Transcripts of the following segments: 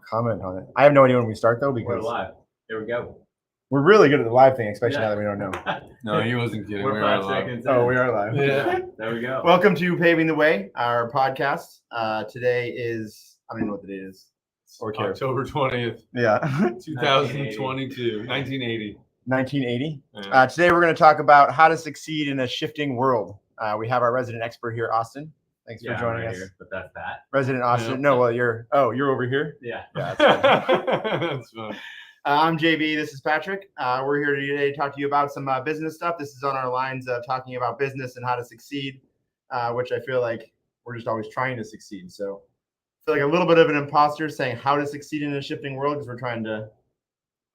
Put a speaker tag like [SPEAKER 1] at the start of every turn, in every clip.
[SPEAKER 1] comment on it. I have no idea when we start though,
[SPEAKER 2] We're
[SPEAKER 1] because
[SPEAKER 2] live. Here we go.
[SPEAKER 1] we're really good at the live thing, especially now that we don't know.
[SPEAKER 3] No, he wasn't kidding.
[SPEAKER 2] We're
[SPEAKER 3] We
[SPEAKER 2] 5
[SPEAKER 3] are live.
[SPEAKER 2] seconds
[SPEAKER 1] Oh,
[SPEAKER 2] in.
[SPEAKER 1] we are live.
[SPEAKER 3] Yeah.
[SPEAKER 2] There we go.
[SPEAKER 1] Welcome to Paving the Way, our podcast. Today is, I don't even know what the date is. Or care.
[SPEAKER 3] October 20th,
[SPEAKER 1] Yeah.
[SPEAKER 3] 2022, 1980.
[SPEAKER 1] 1980.
[SPEAKER 3] Yeah.
[SPEAKER 1] Today we're going to talk about how to succeed in a shifting world. We have our resident expert here, Austin. Thanks for joining us.
[SPEAKER 2] Here, but that's Pat.
[SPEAKER 1] Resident Austin.
[SPEAKER 3] Yeah.
[SPEAKER 1] No, well, you're over here.
[SPEAKER 2] Yeah.
[SPEAKER 1] Yeah, that's fine.
[SPEAKER 3] That's fun.
[SPEAKER 1] I'm JB. This is Patrick. We're here today to talk to you about some business stuff. This is on our lines of talking about business and how to succeed, which I feel like we're just always trying to succeed. So I feel like a little bit of an imposter saying how to succeed in a shifting world because we're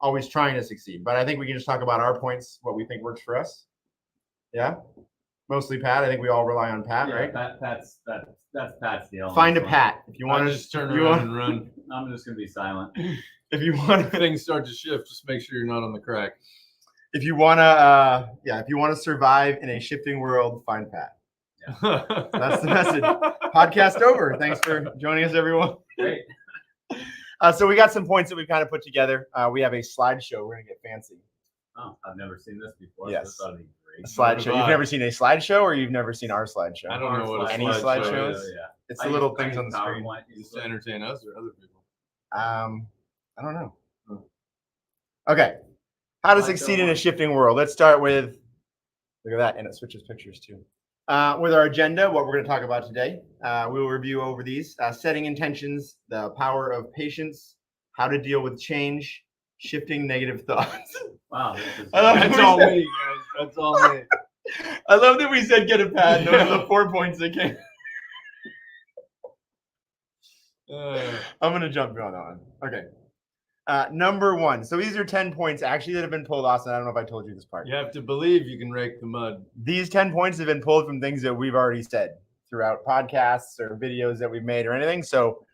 [SPEAKER 1] always trying to succeed. But I think we can just talk about our points, what we think works for us. Yeah. Mostly Pat. I think we all rely on Pat, right?
[SPEAKER 2] That's Pat's deal.
[SPEAKER 1] Find a Pat if you want
[SPEAKER 3] I
[SPEAKER 1] to
[SPEAKER 3] just turn around and run.
[SPEAKER 2] I'm just gonna be silent.
[SPEAKER 1] If you want
[SPEAKER 3] If things start to shift, just make sure you're not on the crack.
[SPEAKER 1] if you want to if you want to survive in a shifting world, find Pat. That's the message. Podcast over. Thanks for joining us, everyone.
[SPEAKER 2] Great.
[SPEAKER 1] So we got some points that we've kind of put together. We have a slideshow. We're gonna get fancy.
[SPEAKER 2] Oh, I've never seen this before.
[SPEAKER 1] Yes.
[SPEAKER 2] So that'll be great.
[SPEAKER 1] A slideshow. You've never seen a slideshow, or you've never seen our slideshow?
[SPEAKER 3] I don't know what
[SPEAKER 1] Any
[SPEAKER 3] a slideshow
[SPEAKER 1] slideshows?
[SPEAKER 3] is.
[SPEAKER 2] Yeah.
[SPEAKER 1] It's the little things on the screen.
[SPEAKER 3] Is to entertain us or other people?
[SPEAKER 1] I don't know. Okay. How to succeed in a shifting world. Let's start with, look at that, and it switches pictures too. With our agenda, what we're going to talk about today. We will review over these. Setting intentions, the power of patience, how to deal with change, shifting negative thoughts.
[SPEAKER 2] Wow. This is
[SPEAKER 3] That's all me, guys. That's all me.
[SPEAKER 1] I love that we said get a pad. Those are the 4 points that came. I'm going to jump on that one. Okay. Number one. So these are 10 points actually that have been pulled, Austin. I don't know if I told you this part.
[SPEAKER 3] You have to believe you can rake the mud.
[SPEAKER 1] These 10 points have been pulled from things that we've already said throughout podcasts or videos that we've made or anything. So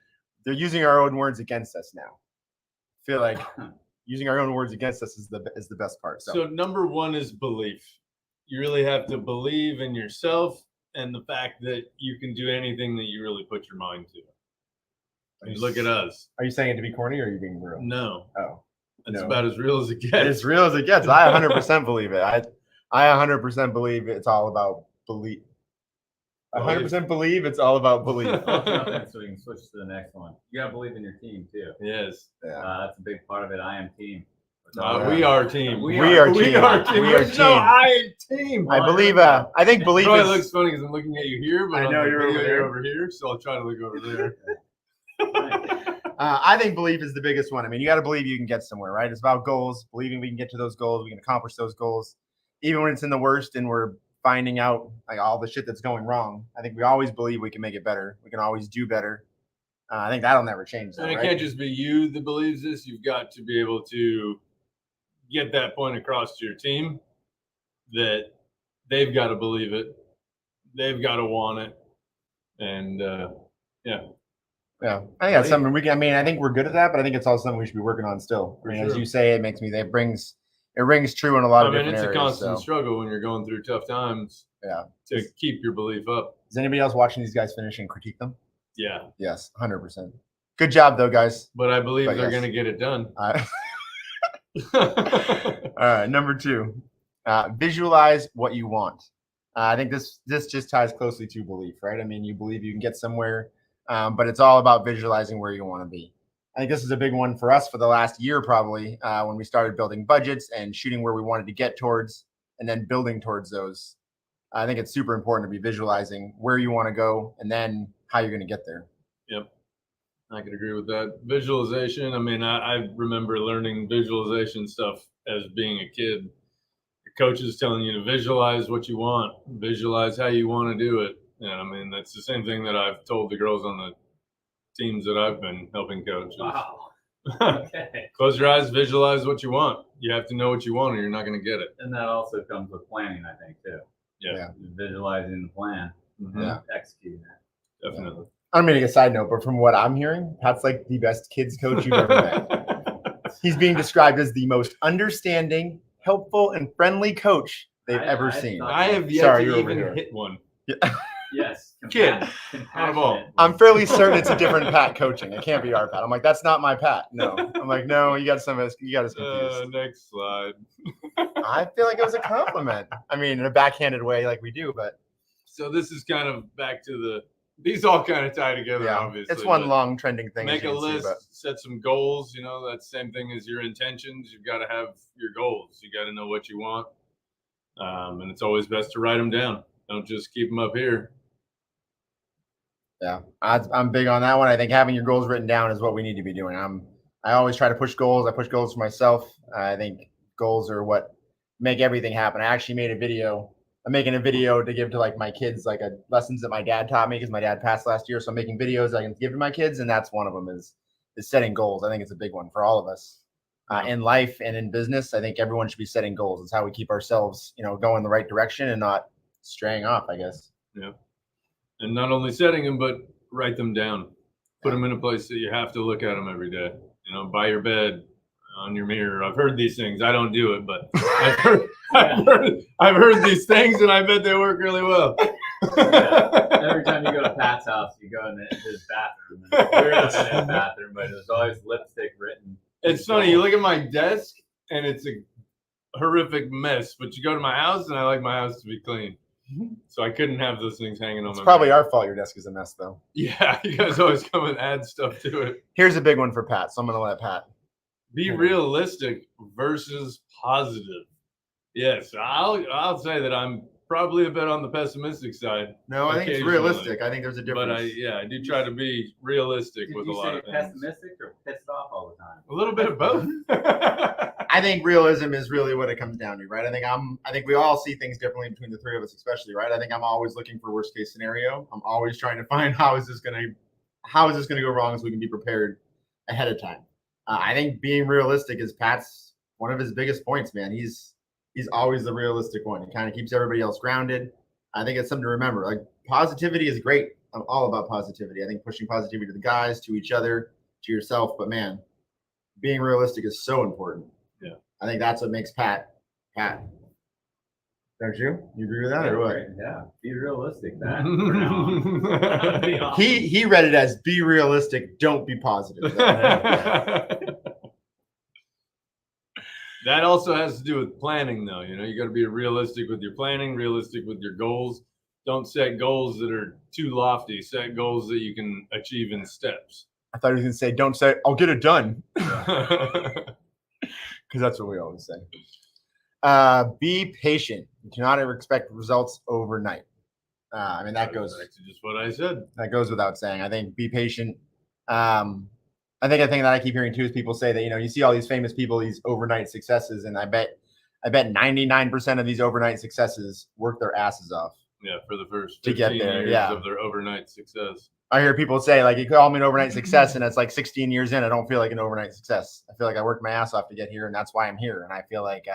[SPEAKER 1] they're using our own words against us now. I feel like using our own words against us is the best part.
[SPEAKER 3] So number one is belief. You really have to believe in yourself and the fact that you can do anything that you really put your mind to. I mean, look at us.
[SPEAKER 1] Are you saying it to be corny or are you being real?
[SPEAKER 3] No.
[SPEAKER 1] Oh.
[SPEAKER 3] It's
[SPEAKER 1] No.
[SPEAKER 3] about as real as it gets.
[SPEAKER 1] As real as it gets. I 100% believe it. I 100% believe it's all about belief. 100% believe it's all about belief.
[SPEAKER 2] So we can switch to the next one. You gotta believe in your team too.
[SPEAKER 3] Yes.
[SPEAKER 1] Yeah.
[SPEAKER 2] That's a big part of it. I am team.
[SPEAKER 3] We are team.
[SPEAKER 1] We are team.
[SPEAKER 3] We are team.
[SPEAKER 1] We are
[SPEAKER 3] There's no
[SPEAKER 1] team.
[SPEAKER 3] I am team.
[SPEAKER 1] I believe. I think belief
[SPEAKER 3] Probably
[SPEAKER 1] is.
[SPEAKER 3] looks funny because I'm looking at you here, but
[SPEAKER 1] I
[SPEAKER 3] on
[SPEAKER 1] know
[SPEAKER 3] the
[SPEAKER 1] you're
[SPEAKER 3] video,
[SPEAKER 1] over there.
[SPEAKER 3] you're over here, so I'll try to look over there.
[SPEAKER 1] I think belief is the biggest one. I mean, you got to believe you can get somewhere, right? It's about goals, believing we can get to those goals, we can accomplish those goals, even when it's in the worst and we're finding out like all the shit that's going wrong. I think we always believe we can make it better. We can always do better. I think that'll never change. Though,
[SPEAKER 3] And it
[SPEAKER 1] right?
[SPEAKER 3] can't just be you that believes this. You've got to be able to get that point across to your team that they've got to believe it. They've got to want it. And yeah.
[SPEAKER 1] Yeah, I think that's something we can. I mean, I think we're good at that, but I think it's also something we should be working on still. I mean, as you say, it rings true in a lot of different areas.
[SPEAKER 3] It's a constant struggle when you're going through tough times.
[SPEAKER 1] Yeah,
[SPEAKER 3] to keep your belief up.
[SPEAKER 1] Is anybody else watching these guys finish and critique them?
[SPEAKER 3] Yeah.
[SPEAKER 1] Yes, 100%. Good job, though, guys.
[SPEAKER 3] But I believe they're going to get it done.
[SPEAKER 1] All right, number two, visualize what you want. I think this just ties closely to belief, right? I mean, you believe you can get somewhere. But it's all about visualizing where you want to be. I think this is a big one for us for the last year, probably, when we started building budgets and shooting where we wanted to get towards and then building towards those. I think it's super important to be visualizing where you want to go and then how you're going to get there.
[SPEAKER 3] Yep. I could agree with that. Visualization. I mean, I remember learning visualization stuff as being a kid. The coach is telling you to visualize what you want, visualize how you want to do it. And I mean, that's the same thing that I've told the girls on the teams that I've been helping coach.
[SPEAKER 2] Wow. Okay.
[SPEAKER 3] Close your eyes, visualize what you want. You have to know what you want or you're not going to get it.
[SPEAKER 2] And that also comes with planning, I think, too.
[SPEAKER 3] Yeah.
[SPEAKER 2] Visualizing the plan.
[SPEAKER 3] Mm-hmm.
[SPEAKER 1] Yeah.
[SPEAKER 2] Executing that.
[SPEAKER 3] Definitely.
[SPEAKER 1] I don't mean to get a side note, but from what I'm hearing, Pat's like the best kids coach you've ever met. He's being described as the most understanding, helpful, and friendly coach they've ever seen.
[SPEAKER 3] I have yet
[SPEAKER 1] Sorry,
[SPEAKER 3] to
[SPEAKER 1] you're over
[SPEAKER 3] even
[SPEAKER 1] here.
[SPEAKER 3] hit one.
[SPEAKER 1] Yeah.
[SPEAKER 2] Yes.
[SPEAKER 3] Kid. Not a ball.
[SPEAKER 1] I'm fairly certain it's a different Pat coaching. It can't be our Pat. I'm like, that's not my Pat. No. I'm like, no, you got us confused.
[SPEAKER 3] Next slide.
[SPEAKER 1] I feel like it was a compliment. I mean, in a backhanded way, like we do, but
[SPEAKER 3] So this is kind of back to these all kind of tie together,
[SPEAKER 1] yeah,
[SPEAKER 3] obviously.
[SPEAKER 1] it's one
[SPEAKER 3] but
[SPEAKER 1] long trending thing.
[SPEAKER 3] Make
[SPEAKER 1] as you
[SPEAKER 3] a
[SPEAKER 1] can see,
[SPEAKER 3] list,
[SPEAKER 1] but
[SPEAKER 3] set some goals. You know, that's the same thing as your intentions. You've got to have your goals. You got to know what you want. And it's always best to write them down. Don't just keep them up here.
[SPEAKER 1] yeah, I'm big on that one. I think having your goals written down is what we need to be doing. I always try to push goals. I push goals for myself. I think goals are what make everything happen. I actually made a video. I'm making a video to give to like my kids, like lessons that my dad taught me because my dad passed last year. So I'm making videos I can give to my kids, and that's one of them is setting goals. I think it's a big one for all of us in life and in business. I think everyone should be setting goals. It's how we keep ourselves, going the right direction and not straying off, I guess.
[SPEAKER 3] Yeah. And not only setting them, but write them down. Put them in a place that you have to look at them every day. By your bed, on your mirror. I've heard these things. I don't do it, but I've heard these things, and I bet they work really well.
[SPEAKER 2] Every time you go to Pat's house, you go in his bathroom. And we're not in his bathroom, but there's always lipstick written.
[SPEAKER 3] It's funny. You look at my desk, and it's a horrific mess. But you go to my house, and I like my house to be clean. So I couldn't have those things hanging on
[SPEAKER 1] It's
[SPEAKER 3] my
[SPEAKER 1] probably
[SPEAKER 3] mirror.
[SPEAKER 1] our fault your desk is a mess, though.
[SPEAKER 3] Yeah, you guys always come and add stuff to it.
[SPEAKER 1] Here's a big one for Pat, so I'm going to let Pat.
[SPEAKER 3] Be realistic versus positive. Yes, I'll say that I'm probably a bit on the pessimistic side.
[SPEAKER 1] No, I think it's
[SPEAKER 3] occasionally.
[SPEAKER 1] realistic. I think there's a difference.
[SPEAKER 3] But I do try to be realistic
[SPEAKER 2] Did
[SPEAKER 3] with
[SPEAKER 2] you
[SPEAKER 3] a lot
[SPEAKER 2] say
[SPEAKER 3] of things.
[SPEAKER 2] pessimistic or pissed off all the time?
[SPEAKER 3] A little bit of both.
[SPEAKER 1] I think realism is really what it comes down to, right? I think we all see things differently between the three of us, especially, right? I think I'm always looking for worst case scenario. I'm always trying to find how is this going to go wrong so we can be prepared ahead of time. I think being realistic is Pat's one of his biggest points, man. He's always the realistic one. He kind of keeps everybody else grounded. I think it's something to remember. Like positivity is great. I'm all about positivity. I think pushing positivity to the guys, to each other, to yourself. But man, being realistic is so important.
[SPEAKER 3] Yeah.
[SPEAKER 1] I think that's what makes Pat. Don't you? You agree with that or what?
[SPEAKER 2] Yeah. Be realistic, Pat. For now on. Be awesome.
[SPEAKER 1] He read it as be realistic, don't be positive.
[SPEAKER 3] That also has to do with planning, though. You got to be realistic with your planning, realistic with your goals. Don't set goals that are too lofty. Set goals that you can achieve in steps.
[SPEAKER 1] I thought he was going to say, don't say, I'll get it done. Because that's what we always say. Be patient. You cannot ever expect results overnight. That goes
[SPEAKER 3] back to just what I said.
[SPEAKER 1] That goes without saying. I think be patient. I think a thing that I keep hearing too is people say that, you see all these famous people, these overnight successes, and I bet 99% of these overnight successes work their asses off.
[SPEAKER 3] Yeah, for the first
[SPEAKER 1] 15 to get there,
[SPEAKER 3] years of their overnight success.
[SPEAKER 1] I hear people say, like, you call me an overnight success, and it's like 16 years in, I don't feel like an overnight success. I feel like I worked my ass off to get here, and that's why I'm here. And I feel like,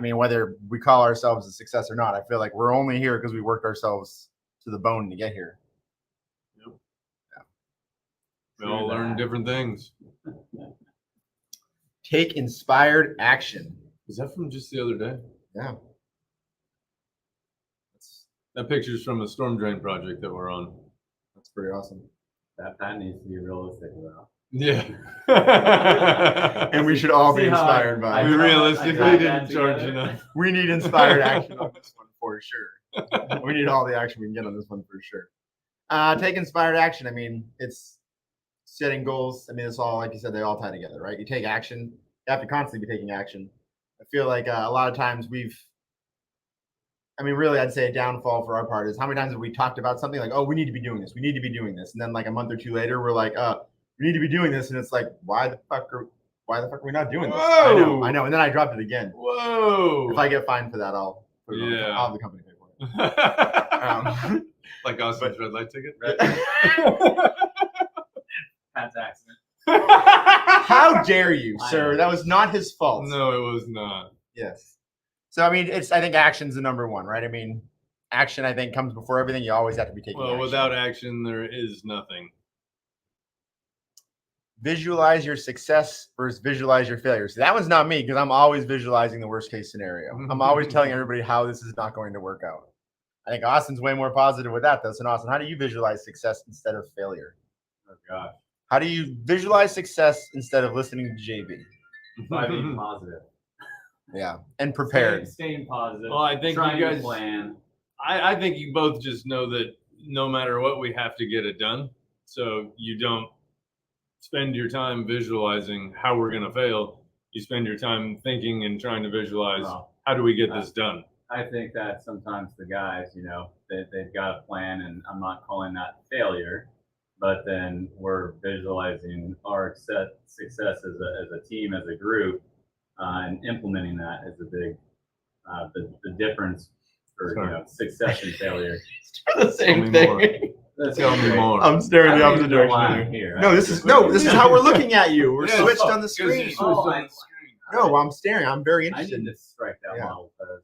[SPEAKER 1] whether we call ourselves a success or not, I feel like we're only here because we worked ourselves to the bone to get here.
[SPEAKER 3] Yep. Yeah. We all learn different things.
[SPEAKER 1] Take inspired action.
[SPEAKER 3] Was that from just the other day?
[SPEAKER 1] Yeah.
[SPEAKER 3] That picture's from a storm drain project that we're on.
[SPEAKER 1] That's pretty awesome.
[SPEAKER 2] That needs to be realistic about.
[SPEAKER 3] Yeah.
[SPEAKER 1] And we should all be inspired by
[SPEAKER 3] We
[SPEAKER 1] it.
[SPEAKER 3] realistically didn't charge enough.
[SPEAKER 1] We need inspired action on this one for sure. We need all the action we can get on this one for sure. Take inspired action. It's setting goals. It's all, like you said, they all tie together, right? You take action. You have to constantly be taking action. I feel like a lot of times really, I'd say a downfall for our part is how many times have we talked about something like, oh, we need to be doing this. We need to be doing this. And then like a month or two later, we're like, we need to be doing this. And it's like, why the fuck are we not doing this?
[SPEAKER 3] Whoa.
[SPEAKER 1] I know. And then I dropped it again.
[SPEAKER 3] Whoa.
[SPEAKER 1] If I get fined for that, I'll put it on. I'll have the company pay for it.
[SPEAKER 3] Like Austin's red light ticket?
[SPEAKER 2] Pat's accident.
[SPEAKER 1] How dare you, sir? That was not his fault.
[SPEAKER 3] No, it was not.
[SPEAKER 1] Yes. So, I think action's the number one, right? Action, I think, comes before everything. You always have to be taking action.
[SPEAKER 3] Without action, there is nothing.
[SPEAKER 1] Visualize your success versus visualize your failure. So that one's not me because I'm always visualizing the worst case scenario. I'm always telling everybody how this is not going to work out. I think Austin's way more positive with that, though. So, Austin, how do you visualize success instead of failure?
[SPEAKER 2] Oh gosh,
[SPEAKER 1] How do you visualize success instead of listening to JB?
[SPEAKER 2] by being positive.
[SPEAKER 1] Yeah, and prepared.
[SPEAKER 2] Staying positive.
[SPEAKER 3] Well, I think
[SPEAKER 2] trying
[SPEAKER 3] you guys
[SPEAKER 2] to plan.
[SPEAKER 3] I think you both just know that no matter what, we have to get it done. So you don't spend your time visualizing how we're going to fail. You spend your time thinking and trying to visualize how do we get this done.
[SPEAKER 2] I think that sometimes the guys, they've got a plan, and I'm not calling that failure, but then we're visualizing our success as a team, as a group, and implementing that is a big the difference for success and failure.
[SPEAKER 1] The same thing.
[SPEAKER 3] Tell me more.
[SPEAKER 1] I'm staring the opposite direction
[SPEAKER 2] here.
[SPEAKER 1] No, this is how we're looking at you. We're switched on the screen. No, I'm staring. I'm very
[SPEAKER 2] I
[SPEAKER 1] interested.
[SPEAKER 2] need to strike that model because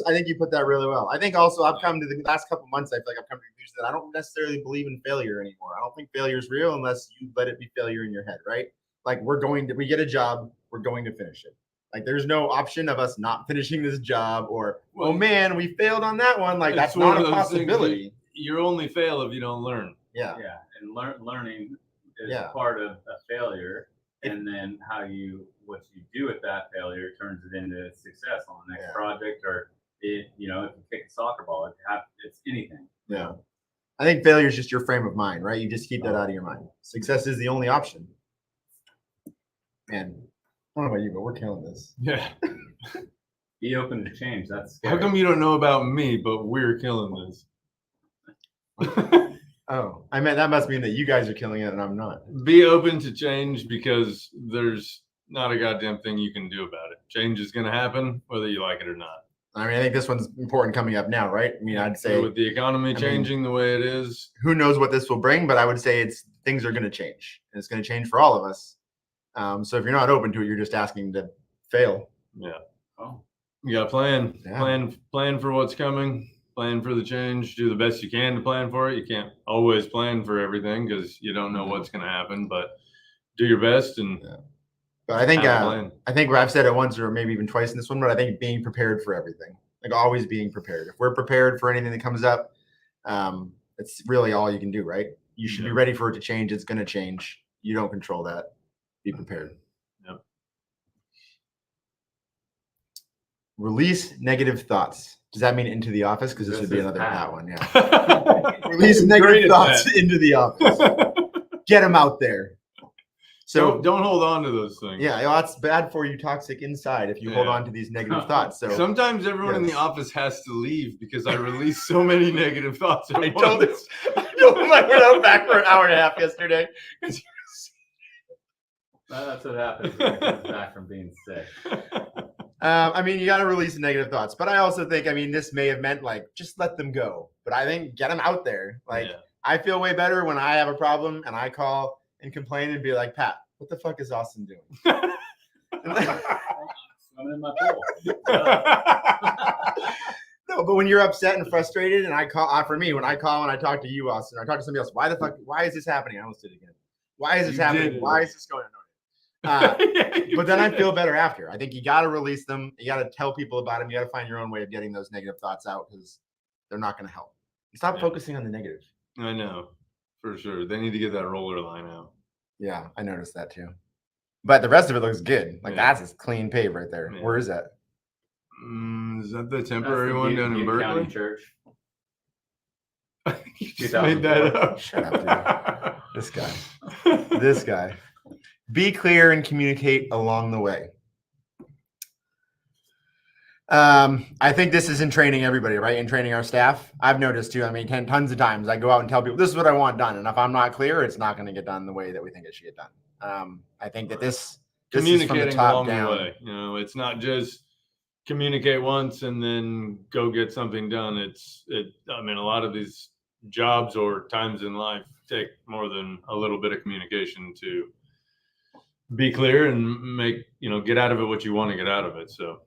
[SPEAKER 1] I think you put that really well. I think also I've come to the last couple months. I feel like I've come to the conclusion that I don't necessarily believe in failure anymore. I don't think failure is real unless you let it be failure in your head, right? Like we get a job, we're going to finish it. Like there's no option of us not finishing this job or, oh man, we failed on that one. Like that's not a possibility.
[SPEAKER 3] You only fail if you don't learn.
[SPEAKER 2] Yeah, and learning is part of a failure, and then what you do with that failure turns it into success on the next project, or if you kick a soccer ball, it's anything.
[SPEAKER 1] Yeah, I think failure is just your frame of mind, right? You just keep that out of your mind. Success is the only option. Man, I don't know about you, but we're killing this.
[SPEAKER 3] Yeah.
[SPEAKER 2] Be open to change. That's scary.
[SPEAKER 3] How come you don't know about me, but we're killing this?
[SPEAKER 1] Oh, I meant that must mean that you guys are killing it and I'm not.
[SPEAKER 3] Be open to change because there's not a goddamn thing you can do about it. Change is going to happen whether you like it or not.
[SPEAKER 1] I mean, I think this one's important coming up now, right? I mean, I'd say
[SPEAKER 3] with the economy changing the way it is,
[SPEAKER 1] who knows what this will bring, but I would say things are going to change, and it's going to change for all of us. So if you're not open to it, you're just asking to fail.
[SPEAKER 3] Yeah. Oh, you got to plan. Yeah. Plan for what's coming. Plan for the change. Do the best you can to plan for it. You can't always plan for everything because you don't know what's going to happen. But do your best and. Yeah.
[SPEAKER 1] But I think where I've said it once or maybe even twice in this one, but I think being prepared for everything, like always being prepared. If we're prepared for anything that comes up, it's really all you can do, right? You should be ready for it to change. It's going to change. You don't control that. Be prepared.
[SPEAKER 3] Yep.
[SPEAKER 1] Release negative thoughts. Does that mean into the office? Because this would be another Pat one. Yeah. Release negative thoughts into the office. Get them out there.
[SPEAKER 3] So don't hold on to those things.
[SPEAKER 1] Yeah, that's bad for you, toxic inside, if you hold on to these negative thoughts. So
[SPEAKER 3] sometimes everyone in the office has to leave because I release so many negative thoughts.
[SPEAKER 1] I told him I went out back for an hour and a half yesterday.
[SPEAKER 2] That's what happens when he comes back from being sick.
[SPEAKER 1] I mean, you got to release the negative thoughts, but I also think, this may have meant just let them go. But I think get them out there. I feel way better when I have a problem and I call and complain and be like, Pat, what the fuck is Austin doing?
[SPEAKER 2] Swimming in my pool.
[SPEAKER 1] No, but when you're upset and frustrated, and I call when I talk to you, Austin, or I talk to somebody else, why is this happening? I almost did it again. Why is this happening? Why is this going on? But then I feel better after. I think you got to release them. You got to tell people about them. You got to find your own way of getting those negative thoughts out because they're not going to help. Stop focusing on the negative.
[SPEAKER 3] I know. For sure. They need to get that roller line out.
[SPEAKER 1] Yeah, I noticed that too. But the rest of it looks good. That's a clean pave right there. Yeah. Where is that?
[SPEAKER 3] Is that the temporary one down in Berkeley?
[SPEAKER 2] County Church.
[SPEAKER 3] You just made that up.
[SPEAKER 1] Shut up, dude. This guy. Be clear and communicate along the way. I think this is in training everybody, right? In training our staff. I've noticed too, tons of times I go out and tell people, this is what I want done. And if I'm not clear, it's not going to get done the way that we think it should get done. I think that this is from the top down.
[SPEAKER 3] The way. It's not just communicate once and then go get something done. A lot of these jobs or times in life take more than a little bit of communication to be clear and get out of it what you want to get out of it. So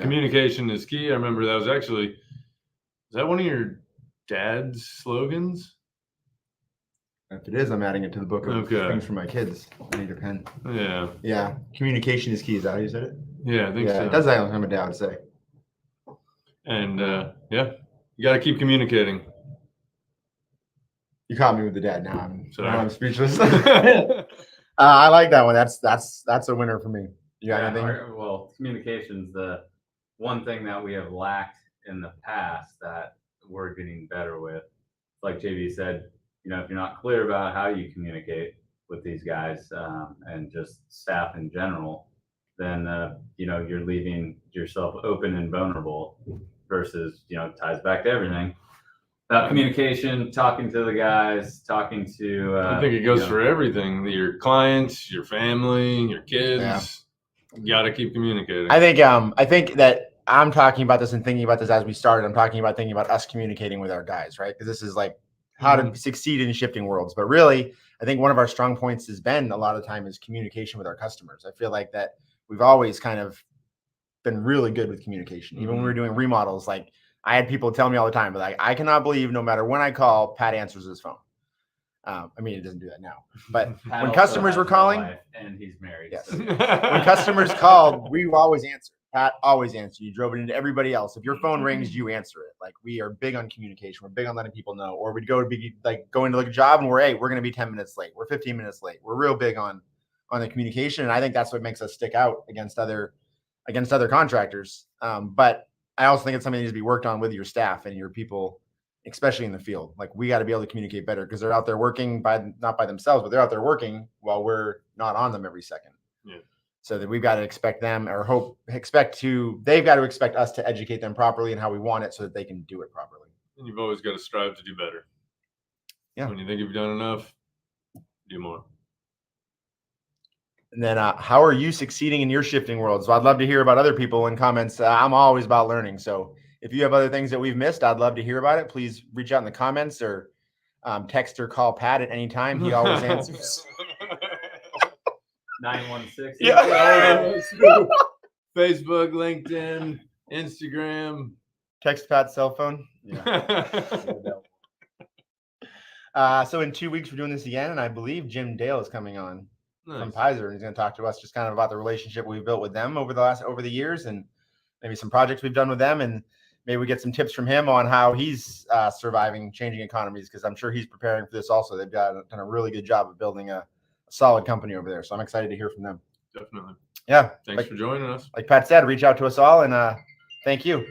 [SPEAKER 3] communication is key. I remember that was is that one of your dad's slogans?
[SPEAKER 1] If it is, I'm adding it to the book of things for my kids. I need a pen.
[SPEAKER 3] Yeah.
[SPEAKER 1] Yeah. Communication is key. Is that how you said it?
[SPEAKER 3] Yeah, I think so.
[SPEAKER 1] It does sound like my dad would say.
[SPEAKER 3] And yeah, you got to keep communicating.
[SPEAKER 1] You caught me with the dad. Now I'm speechless.
[SPEAKER 3] Yeah.
[SPEAKER 1] I like that one. That's a winner for me. You got anything?
[SPEAKER 2] Well, communication's the one thing that we have lacked in the past that we're getting better with. Like JB said, you know, if you're not clear about how you communicate with these guys and just staff in general, then you know, you're leaving yourself open and vulnerable. Versus, you know, ties back to everything. Communication, talking to the guys, talking to.
[SPEAKER 3] I think it goes for everything. Your clients, your family, your kids.
[SPEAKER 1] Yeah.
[SPEAKER 3] You got to keep communicating.
[SPEAKER 1] I think that I'm talking about this and thinking about this as we started. I'm thinking about us communicating with our guys, right? Because this is like how to succeed in shifting worlds. But really, I think one of our strong points has been a lot of the time is communication with our customers. I feel like that we've always kind of been really good with communication. Even when we were doing remodels, like I had people tell me all the time, but like, I cannot believe no matter when I call, Pat answers his phone. I mean, it doesn't do that now, but
[SPEAKER 2] Pat
[SPEAKER 1] when
[SPEAKER 2] also
[SPEAKER 1] customers
[SPEAKER 2] has
[SPEAKER 1] were
[SPEAKER 2] no
[SPEAKER 1] calling,
[SPEAKER 2] wife, and he's married.
[SPEAKER 1] yes.
[SPEAKER 2] So.
[SPEAKER 1] When customers called, we always answered. Pat always answered. You drove it into everybody else. If your phone rings, you answer it. Like, we are big on communication. We're big on letting people know. Or we'd go to look at a job and we're going to be 10 minutes late. We're 15 minutes late. We're real big on the communication, and I think that's what makes us stick out against other contractors. But I also think it's something that needs to be worked on with your staff and your people, especially in the field. Like, we got to be able to communicate better because they're out there working not by themselves, but they're out there working while we're not on them every second.
[SPEAKER 3] Yeah.
[SPEAKER 1] So that we've got to expect them or they've got to expect us to educate them properly and how we want it so that they can do it properly.
[SPEAKER 3] And you've always got to strive to do better.
[SPEAKER 1] Yeah.
[SPEAKER 3] When you think you've done enough, do more.
[SPEAKER 1] And then how are you succeeding in your shifting world? So I'd love to hear about other people in comments. I'm always about learning. So if you have other things that we've missed, I'd love to hear about it. Please reach out in the comments or text or call Pat at any time. He always answers.
[SPEAKER 2] 916.
[SPEAKER 1] Yeah.
[SPEAKER 3] Facebook, LinkedIn, Instagram.
[SPEAKER 1] Text Pat's cell phone.
[SPEAKER 3] Yeah.
[SPEAKER 1] So in 2 weeks, we're doing this again. And I believe Jim Dale is coming on from
[SPEAKER 3] Nice.
[SPEAKER 1] Pizer. And he's going to talk to us just kind of about the relationship we've built with them over the years and maybe some projects we've done with them. And maybe we get some tips from him on how he's surviving changing economies, because I'm sure he's preparing for this also. They've done a really good job of building a solid company over there. So I'm excited to hear from them.
[SPEAKER 3] Definitely.
[SPEAKER 1] Yeah.
[SPEAKER 3] Thanks for joining us.
[SPEAKER 1] Like Pat said, reach out to us all, and thank you.